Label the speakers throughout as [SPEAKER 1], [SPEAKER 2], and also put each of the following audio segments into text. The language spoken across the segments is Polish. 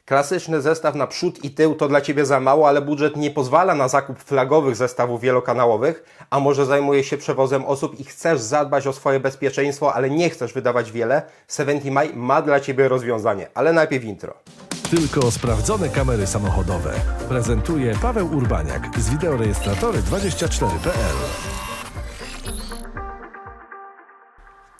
[SPEAKER 1] Klasyczny zestaw na przód i tył to dla Ciebie za mało, ale budżet nie pozwala na zakup flagowych zestawów wielokanałowych, a może zajmujesz się przewozem osób i chcesz zadbać o swoje bezpieczeństwo, ale nie chcesz wydawać wiele? 70mi ma dla Ciebie rozwiązanie, ale najpierw intro.
[SPEAKER 2] Tylko sprawdzone kamery samochodowe. Prezentuje Paweł Urbaniak z wideorejestratory24.pl.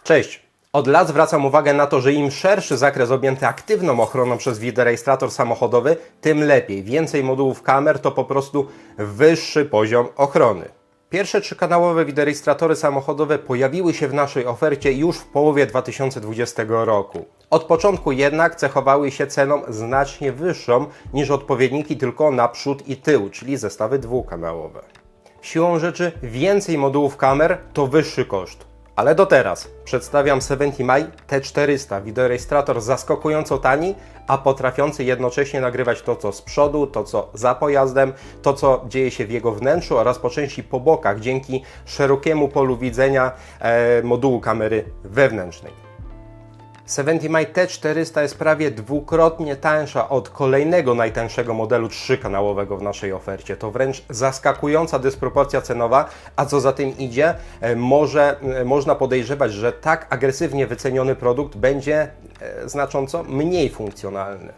[SPEAKER 1] Cześć! Od lat zwracam uwagę na to, że im szerszy zakres objęty aktywną ochroną przez wideorejestrator samochodowy, tym lepiej. Więcej modułów kamer to po prostu wyższy poziom ochrony. Pierwsze trzykanałowe wideorejestratory samochodowe pojawiły się w naszej ofercie już w połowie 2020 roku. Od początku jednak cechowały się ceną znacznie wyższą niż odpowiedniki tylko na przód i tył, czyli zestawy dwukanałowe. Siłą rzeczy więcej modułów kamer to wyższy koszt. Ale do teraz przedstawiam 70mi T400, wideorejestrator zaskakująco tani, a potrafiący jednocześnie nagrywać to co z przodu, to co za pojazdem, to co dzieje się w jego wnętrzu oraz po części po bokach dzięki szerokiemu polu widzenia modułu kamery wewnętrznej. 70mi T400 jest prawie dwukrotnie tańsza od kolejnego najtańszego modelu trzykanałowego w naszej ofercie. To wręcz zaskakująca dysproporcja cenowa, a co za tym idzie, można podejrzewać, że tak agresywnie wyceniony produkt będzie znacząco mniej funkcjonalny.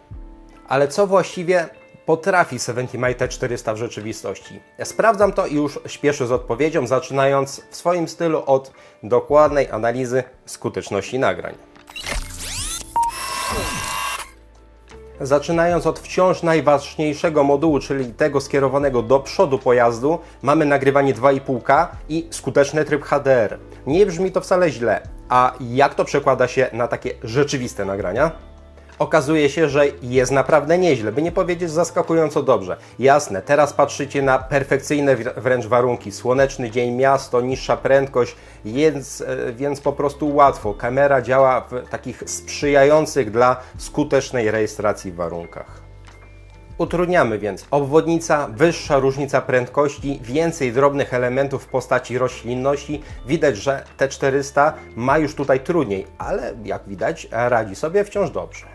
[SPEAKER 1] Ale co właściwie potrafi 70mi T400 w rzeczywistości? Sprawdzam to i już śpieszę z odpowiedzią, zaczynając w swoim stylu od dokładnej analizy skuteczności nagrań. Zaczynając od wciąż najważniejszego modułu, czyli tego skierowanego do przodu pojazdu, mamy nagrywanie 2,5K i skuteczny tryb HDR. Nie brzmi to wcale źle, a jak to przekłada się na takie rzeczywiste nagrania? Okazuje się, że jest naprawdę nieźle, by nie powiedzieć zaskakująco dobrze. Jasne, teraz patrzycie na perfekcyjne wręcz warunki. Słoneczny dzień, miasto, niższa prędkość, więc po prostu łatwo. Kamera działa w takich sprzyjających dla skutecznej rejestracji warunkach. Utrudniamy więc. Obwodnica, wyższa różnica prędkości, więcej drobnych elementów w postaci roślinności. Widać, że T400 ma już tutaj trudniej, ale jak widać radzi sobie wciąż dobrze.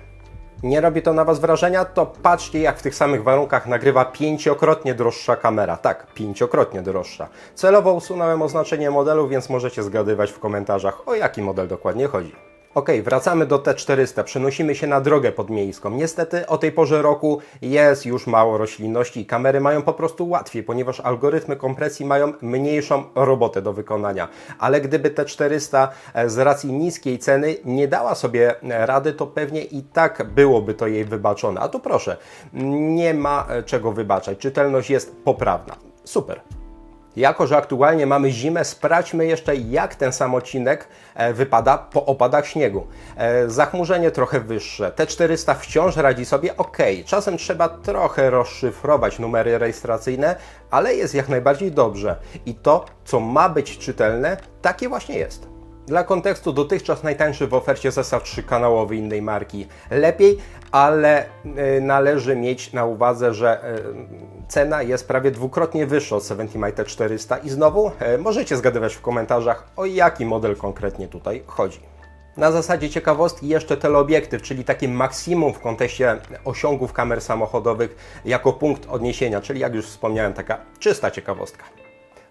[SPEAKER 1] Nie robi to na Was wrażenia? To patrzcie, jak w tych samych warunkach nagrywa 5-krotnie droższa kamera. Tak, 5-krotnie droższa. Celowo usunąłem oznaczenie modelu, więc możecie zgadywać w komentarzach, o jaki model dokładnie chodzi. Ok, wracamy do T400. Przenosimy się na drogę podmiejską. Niestety o tej porze roku jest już mało roślinności i kamery mają po prostu łatwiej, ponieważ algorytmy kompresji mają mniejszą robotę do wykonania. Ale gdyby T400 z racji niskiej ceny nie dała sobie rady, to pewnie i tak byłoby to jej wybaczone. A tu proszę, nie ma czego wybaczać. Czytelność jest poprawna. Super. Jako że aktualnie mamy zimę, sprawdźmy jeszcze, jak ten sam odcinek wypada po opadach śniegu. Zachmurzenie trochę wyższe. T400 wciąż radzi sobie ok. Czasem trzeba trochę rozszyfrować numery rejestracyjne, ale jest jak najbardziej dobrze. I to, co ma być czytelne, takie właśnie jest. Dla kontekstu, dotychczas najtańszy w ofercie zestaw trzykanałowy innej marki. Lepiej, ale należy mieć na uwadze, że cena jest prawie dwukrotnie wyższa od 70mi T400 i znowu możecie zgadywać w komentarzach, o jaki model konkretnie tutaj chodzi. Na zasadzie ciekawostki jeszcze teleobiektyw, czyli takie maksimum w kontekście osiągów kamer samochodowych jako punkt odniesienia, czyli jak już wspomniałem, taka czysta ciekawostka.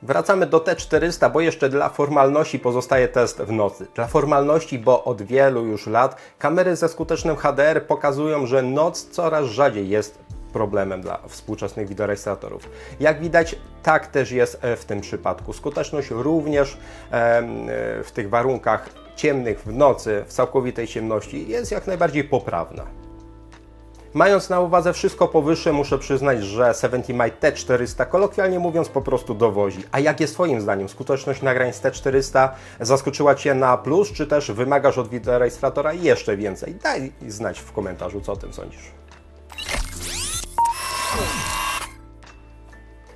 [SPEAKER 1] Wracamy do T400, bo jeszcze dla formalności pozostaje test w nocy. Dla formalności, bo od wielu już lat kamery ze skutecznym HDR pokazują, że noc coraz rzadziej jest problemem dla współczesnych wideorejestratorów. Jak widać, tak też jest w tym przypadku. Skuteczność również w tych warunkach ciemnych w nocy, w całkowitej ciemności jest jak najbardziej poprawna. Mając na uwadze wszystko powyższe, muszę przyznać, że 70mi T400 kolokwialnie mówiąc po prostu dowozi. A jak jest Twoim zdaniem? Skuteczność nagrań z T400 zaskoczyła Cię na plus, czy też wymagasz od wideorejestratora jeszcze więcej? Daj znać w komentarzu, co o tym sądzisz.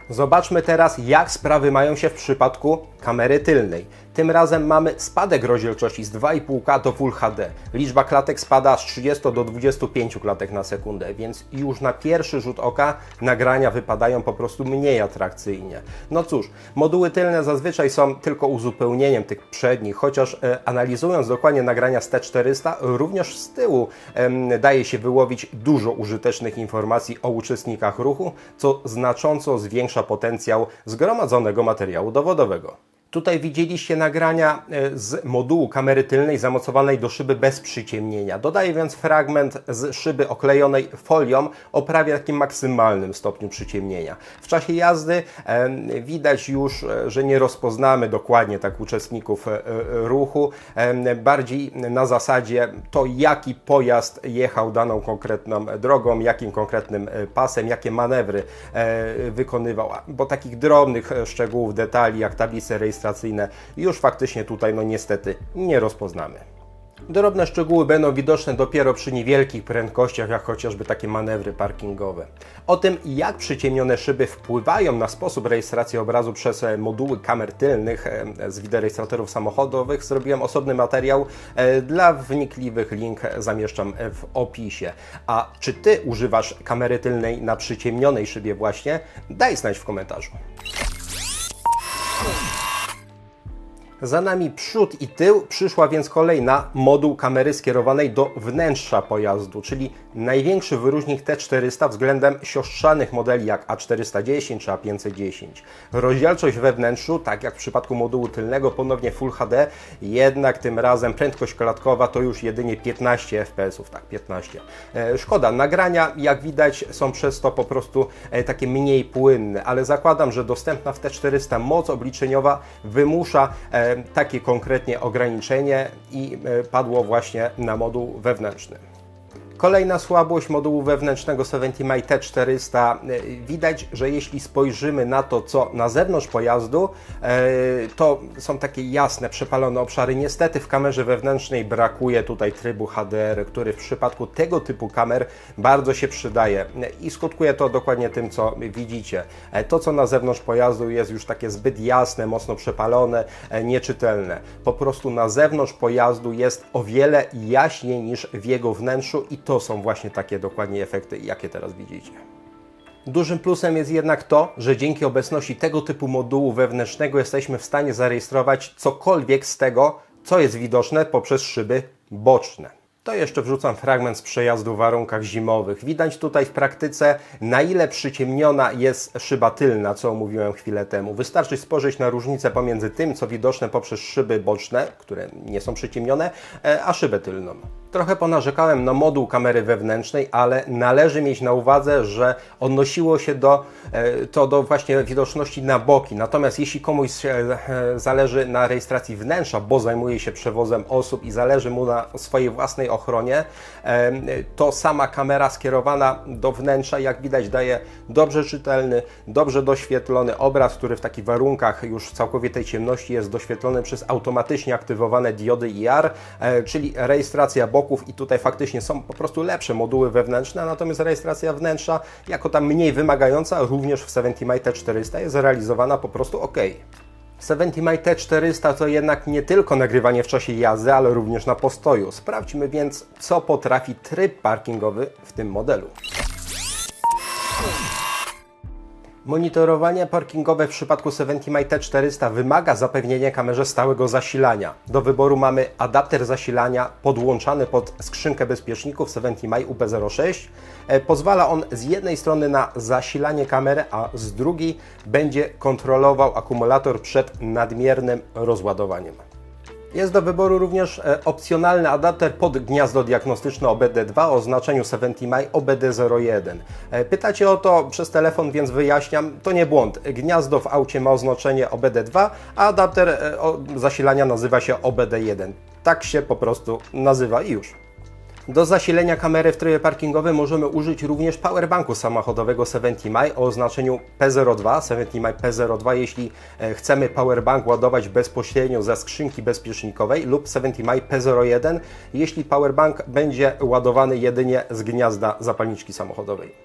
[SPEAKER 1] Zobaczmy teraz, jak sprawy mają się w przypadku kamery tylnej. Tym razem mamy spadek rozdzielczości z 2,5K do Full HD. Liczba klatek spada z 30 do 25 klatek na sekundę, więc już na pierwszy rzut oka nagrania wypadają po prostu mniej atrakcyjnie. No cóż, moduły tylne zazwyczaj są tylko uzupełnieniem tych przednich, chociaż analizując dokładnie nagrania z T400, również z tyłu daje się wyłowić dużo użytecznych informacji o uczestnikach ruchu, co znacząco zwiększa potencjał zgromadzonego materiału dowodowego. Tutaj widzieliście nagrania z modułu kamery tylnej zamocowanej do szyby bez przyciemnienia. Dodaję więc fragment z szyby oklejonej folią o prawie takim maksymalnym stopniu przyciemnienia. W czasie jazdy widać już, że nie rozpoznamy dokładnie tak uczestników ruchu. Bardziej na zasadzie to, jaki pojazd jechał daną konkretną drogą, jakim konkretnym pasem, jakie manewry wykonywał. Bo takich drobnych szczegółów, detali jak tablice rejestracyjne już faktycznie tutaj niestety nie rozpoznamy. Drobne szczegóły będą widoczne dopiero przy niewielkich prędkościach, jak chociażby takie manewry parkingowe. O tym, jak przyciemnione szyby wpływają na sposób rejestracji obrazu przez moduły kamer tylnych z wideorejestratorów samochodowych, zrobiłem osobny materiał. Dla wnikliwych link zamieszczam w opisie. A czy Ty używasz kamery tylnej na przyciemnionej szybie właśnie? Daj znać w komentarzu. Za nami przód i tył, przyszła więc kolej na moduł kamery skierowanej do wnętrza pojazdu, czyli największy wyróżnik T400 względem siostrzanych modeli jak A410 czy A510. Rozdzielczość we wnętrzu, tak jak w przypadku modułu tylnego, ponownie Full HD, jednak tym razem prędkość klatkowa to już jedynie 15 fps, tak 15. Szkoda, nagrania jak widać są przez to po prostu takie mniej płynne, ale zakładam, że dostępna w T400 moc obliczeniowa wymusza takie konkretnie ograniczenie i padło właśnie na moduł wewnętrzny. Kolejna słabość modułu wewnętrznego 70mi T400. Widać, że jeśli spojrzymy na to, co na zewnątrz pojazdu, to są takie jasne, przepalone obszary. Niestety w kamerze wewnętrznej brakuje tutaj trybu HDR, który w przypadku tego typu kamer bardzo się przydaje i skutkuje to dokładnie tym, co widzicie. To, co na zewnątrz pojazdu jest już takie zbyt jasne, mocno przepalone, nieczytelne. Po prostu na zewnątrz pojazdu jest o wiele jaśniej niż w jego wnętrzu i to są właśnie takie dokładnie efekty, jakie teraz widzicie. Dużym plusem jest jednak to, że dzięki obecności tego typu modułu wewnętrznego jesteśmy w stanie zarejestrować cokolwiek z tego, co jest widoczne poprzez szyby boczne. To jeszcze wrzucam fragment z przejazdu w warunkach zimowych. Widać tutaj w praktyce, na ile przyciemniona jest szyba tylna, co omówiłem chwilę temu. Wystarczy spojrzeć na różnicę pomiędzy tym, co widoczne poprzez szyby boczne, które nie są przyciemnione, a szybę tylną. Trochę ponarzekałem na moduł kamery wewnętrznej, ale należy mieć na uwadze, że odnosiło się do właśnie widoczności na boki. Natomiast jeśli komuś zależy na rejestracji wnętrza, bo zajmuje się przewozem osób i zależy mu na swojej własnej ochronie, to sama kamera skierowana do wnętrza, jak widać, daje dobrze czytelny, dobrze doświetlony obraz, który w takich warunkach już całkowitej ciemności jest doświetlony przez automatycznie aktywowane diody IR, czyli rejestracja boków i tutaj faktycznie są po prostu lepsze moduły wewnętrzne, natomiast rejestracja wnętrza, jako ta mniej wymagająca, również w 70mi T400 jest realizowana po prostu ok. 70mi T400 to jednak nie tylko nagrywanie w czasie jazdy, ale również na postoju. Sprawdźmy więc, co potrafi tryb parkingowy w tym modelu. Monitorowanie parkingowe w przypadku 70mi T400 wymaga zapewnienia kamerze stałego zasilania. Do wyboru mamy adapter zasilania podłączany pod skrzynkę bezpieczników 70mi UP06. Pozwala on z jednej strony na zasilanie kamery, a z drugiej będzie kontrolował akumulator przed nadmiernym rozładowaniem. Jest do wyboru również opcjonalny adapter pod gniazdo diagnostyczne OBD2 o oznaczeniu 70mi OBD01. Pytacie o to przez telefon, więc wyjaśniam, to nie błąd. Gniazdo w aucie ma oznaczenie OBD2, a adapter zasilania nazywa się OBD1. Tak się po prostu nazywa i już. Do zasilenia kamery w trybie parkingowym możemy użyć również powerbanku samochodowego 70mi o oznaczeniu P02, 70mi P02, jeśli chcemy powerbank ładować bezpośrednio ze skrzynki bezpiecznikowej, lub 70mi P01, jeśli powerbank będzie ładowany jedynie z gniazda zapalniczki samochodowej.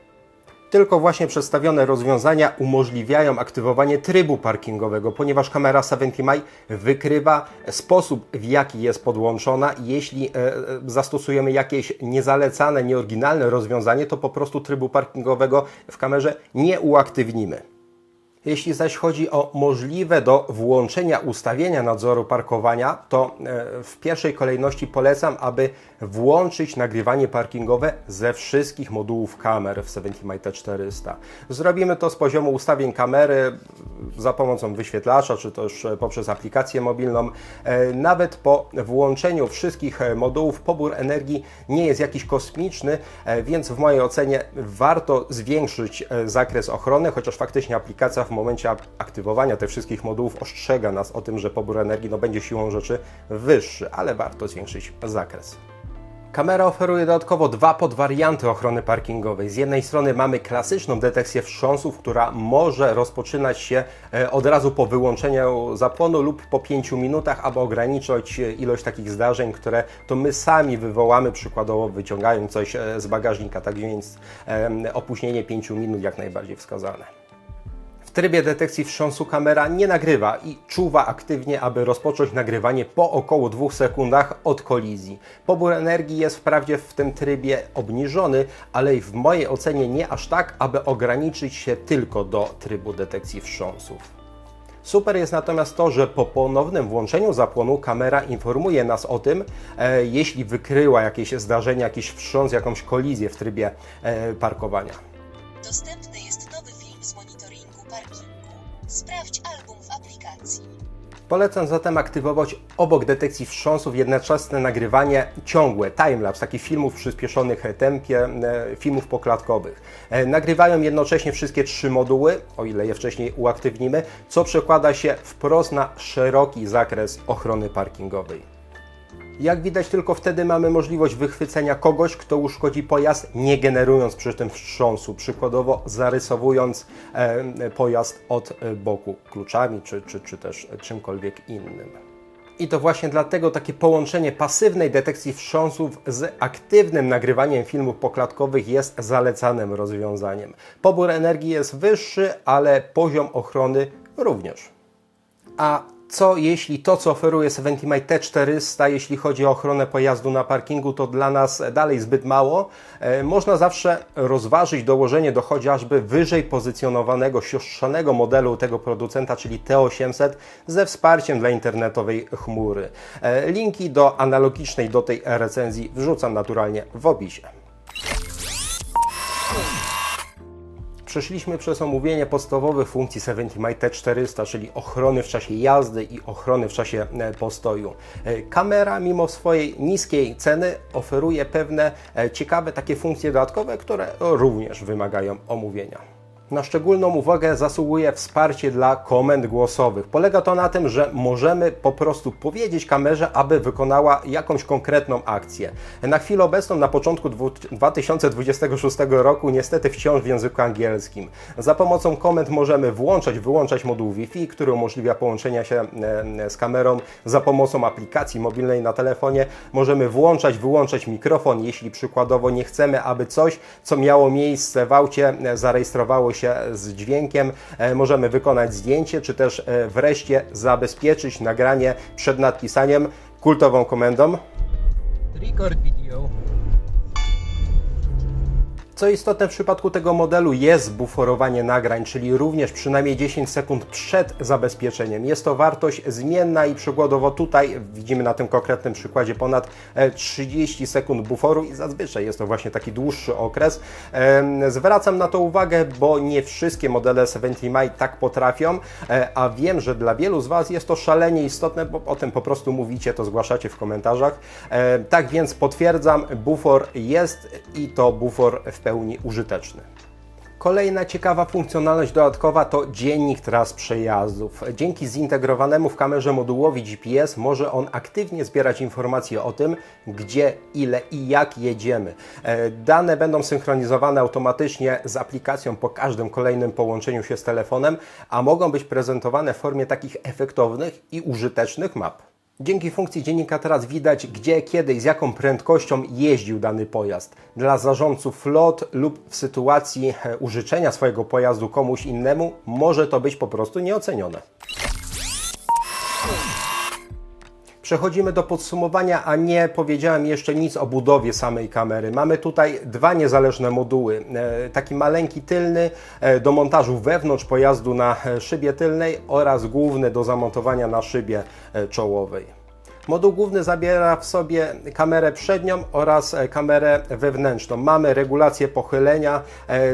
[SPEAKER 1] Tylko właśnie przedstawione rozwiązania umożliwiają aktywowanie trybu parkingowego, ponieważ kamera 70mi wykrywa sposób, w jaki jest podłączona. Jeśli zastosujemy jakieś niezalecane, nieoryginalne rozwiązanie, to po prostu trybu parkingowego w kamerze nie uaktywnimy. Jeśli zaś chodzi o możliwe do włączenia ustawienia nadzoru parkowania, to w pierwszej kolejności polecam, aby włączyć nagrywanie parkingowe ze wszystkich modułów kamer w 70mi T400. Zrobimy to z poziomu ustawień kamery za pomocą wyświetlacza, czy też poprzez aplikację mobilną. Nawet po włączeniu wszystkich modułów pobór energii nie jest jakiś kosmiczny, więc w mojej ocenie warto zwiększyć zakres ochrony, chociaż faktycznie aplikacja w momencie aktywowania tych wszystkich modułów ostrzega nas o tym, że pobór energii będzie siłą rzeczy wyższy, ale warto zwiększyć zakres. Kamera oferuje dodatkowo dwa podwarianty ochrony parkingowej. Z jednej strony mamy klasyczną detekcję wstrząsów, która może rozpoczynać się od razu po wyłączeniu zapłonu lub po 5 minutach, aby ograniczyć ilość takich zdarzeń, które to my sami wywołamy, przykładowo wyciągając coś z bagażnika. Tak więc opóźnienie 5 minut jak najbardziej wskazane. W trybie detekcji wstrząsu kamera nie nagrywa i czuwa aktywnie, aby rozpocząć nagrywanie po około 2 sekundach od kolizji. Pobór energii jest wprawdzie w tym trybie obniżony, ale w mojej ocenie nie aż tak, aby ograniczyć się tylko do trybu detekcji wstrząsów. Super jest natomiast to, że po ponownym włączeniu zapłonu kamera informuje nas o tym, jeśli wykryła jakieś zdarzenie, jakiś wstrząs, jakąś kolizję w trybie parkowania.
[SPEAKER 3] Dostępny jest nowy film z monitoringu parkingu. Sprawdź album w aplikacji.
[SPEAKER 1] Polecam zatem aktywować obok detekcji wstrząsów jednoczesne nagrywanie ciągłe, timelapse, takich filmów w przyspieszonych tempie, filmów poklatkowych. Nagrywają jednocześnie wszystkie 3 moduły, o ile je wcześniej uaktywnimy, co przekłada się wprost na szeroki zakres ochrony parkingowej. Jak widać, tylko wtedy mamy możliwość wychwycenia kogoś, kto uszkodzi pojazd, nie generując przy tym wstrząsu, przykładowo zarysowując pojazd od boku kluczami czy też czymkolwiek innym. I to właśnie dlatego takie połączenie pasywnej detekcji wstrząsów z aktywnym nagrywaniem filmów poklatkowych jest zalecanym rozwiązaniem. Pobór energii jest wyższy, ale poziom ochrony również. A co jeśli to, co oferuje 70mi T400, jeśli chodzi o ochronę pojazdu na parkingu, to dla nas dalej zbyt mało? Można zawsze rozważyć dołożenie do chociażby wyżej pozycjonowanego, siostrzanego modelu tego producenta, czyli T800, ze wsparciem dla internetowej chmury. Linki do analogicznej do tej recenzji wrzucam naturalnie w opisie. Przeszliśmy przez omówienie podstawowych funkcji 70mi T400, czyli ochrony w czasie jazdy i ochrony w czasie postoju. Kamera, mimo swojej niskiej ceny, oferuje pewne ciekawe takie funkcje dodatkowe, które również wymagają omówienia. Na szczególną uwagę zasługuje wsparcie dla komend głosowych. Polega to na tym, że możemy po prostu powiedzieć kamerze, aby wykonała jakąś konkretną akcję. Na chwilę obecną, na początku 2026 roku, niestety wciąż w języku angielskim. Za pomocą komend możemy włączać, wyłączać moduł Wi-Fi, który umożliwia połączenie się z kamerą za pomocą aplikacji mobilnej na telefonie. Możemy włączać, wyłączać mikrofon, jeśli przykładowo nie chcemy, aby coś, co miało miejsce w aucie, zarejestrowało się z dźwiękiem. Możemy wykonać zdjęcie, czy też wreszcie zabezpieczyć nagranie przed nadpisaniem kultową komendą
[SPEAKER 4] Record video.
[SPEAKER 1] Co istotne, w przypadku tego modelu jest buforowanie nagrań, czyli również przynajmniej 10 sekund przed zabezpieczeniem. Jest to wartość zmienna i przykładowo tutaj widzimy na tym konkretnym przykładzie ponad 30 sekund buforu i zazwyczaj jest to właśnie taki dłuższy okres. Zwracam na to uwagę, bo nie wszystkie modele 70mi tak potrafią, a wiem, że dla wielu z Was jest to szalenie istotne, bo o tym po prostu mówicie, to zgłaszacie w komentarzach. Tak więc potwierdzam, bufor jest i to bufor w pełni użyteczny. Kolejna ciekawa funkcjonalność dodatkowa to dziennik tras przejazdów. Dzięki zintegrowanemu w kamerze modułowi GPS może on aktywnie zbierać informacje o tym, gdzie, ile i jak jedziemy. Dane będą synchronizowane automatycznie z aplikacją po każdym kolejnym połączeniu się z telefonem, a mogą być prezentowane w formie takich efektownych i użytecznych map. Dzięki funkcji dziennika teraz widać, gdzie, kiedy i z jaką prędkością jeździł dany pojazd. Dla zarządców flot lub w sytuacji użyczenia swojego pojazdu komuś innemu może to być po prostu nieocenione. Przechodzimy do podsumowania, a nie powiedziałem jeszcze nic o budowie samej kamery. Mamy tutaj dwa niezależne moduły. Taki maleńki tylny do montażu wewnątrz pojazdu na szybie tylnej oraz główny do zamontowania na szybie czołowej. Moduł główny zawiera w sobie kamerę przednią oraz kamerę wewnętrzną. Mamy regulację pochylenia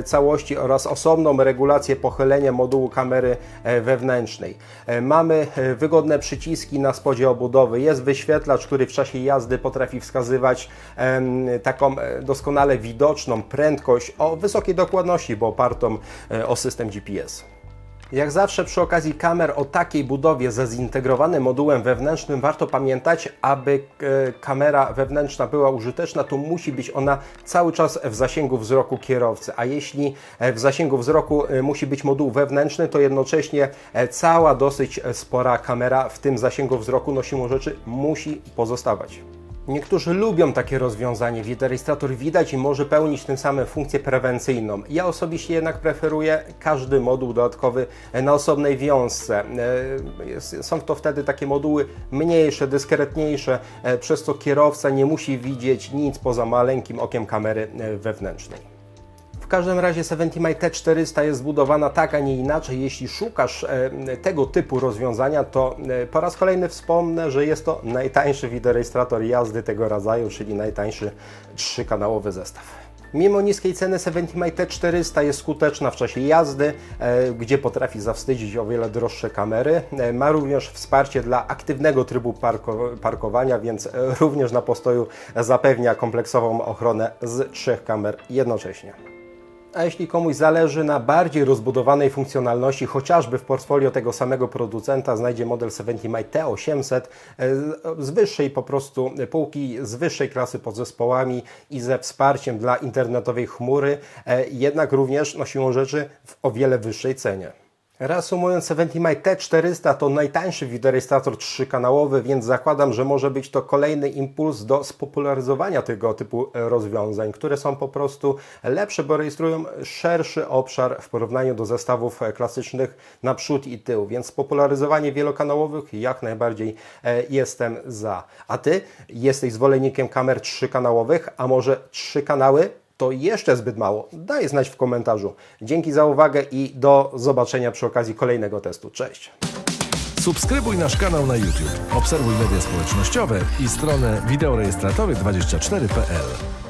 [SPEAKER 1] całości oraz osobną regulację pochylenia modułu kamery wewnętrznej. Mamy wygodne przyciski na spodzie obudowy. Jest wyświetlacz, który w czasie jazdy potrafi wskazywać taką doskonale widoczną prędkość o wysokiej dokładności, bo opartą o system GPS. Jak zawsze przy okazji kamer o takiej budowie ze zintegrowanym modułem wewnętrznym warto pamiętać, aby kamera wewnętrzna była użyteczna, to musi być ona cały czas w zasięgu wzroku kierowcy, a jeśli w zasięgu wzroku musi być moduł wewnętrzny, to jednocześnie cała dosyć spora kamera w tym zasięgu wzroku, no siłą rzeczy musi pozostawać. Niektórzy lubią takie rozwiązanie, wideorejestrator widać i może pełnić tym samym funkcję prewencyjną. Ja osobiście jednak preferuję każdy moduł dodatkowy na osobnej wiązce. Są to wtedy takie moduły mniejsze, dyskretniejsze, przez co kierowca nie musi widzieć nic poza maleńkim okiem kamery wewnętrznej. W każdym razie 70 T400 jest zbudowana tak, a nie inaczej. Jeśli szukasz tego typu rozwiązania, to po raz kolejny wspomnę, że jest to najtańszy wideorejestrator jazdy tego rodzaju, czyli najtańszy 3-kanałowy zestaw. Mimo niskiej ceny 70 T400 jest skuteczna w czasie jazdy, gdzie potrafi zawstydzić o wiele droższe kamery. Ma również wsparcie dla aktywnego trybu parkowania, więc również na postoju zapewnia kompleksową ochronę z 3 kamer jednocześnie. A jeśli komuś zależy na bardziej rozbudowanej funkcjonalności, chociażby w portfolio tego samego producenta znajdzie model 70 T800 z wyższej po prostu półki, z wyższej klasy podzespołami i ze wsparciem dla internetowej chmury, jednak również siłą rzeczy w o wiele wyższej cenie. Reasumując, 70 T400 to najtańszy wideorejestrator 3-kanałowy, więc zakładam, że może być to kolejny impuls do spopularyzowania tego typu rozwiązań, które są po prostu lepsze, bo rejestrują szerszy obszar w porównaniu do zestawów klasycznych na przód i tył, więc spopularyzowanie wielokanałowych jak najbardziej jestem za. A Ty jesteś zwolennikiem kamer 3-kanałowych, a może 3 kanały? To jeszcze zbyt mało? Daj znać w komentarzu. Dzięki za uwagę i do zobaczenia przy okazji kolejnego testu. Cześć!
[SPEAKER 2] Subskrybuj nasz kanał na YouTube, obserwuj media społecznościowe i stronę wideorejestratory24.pl.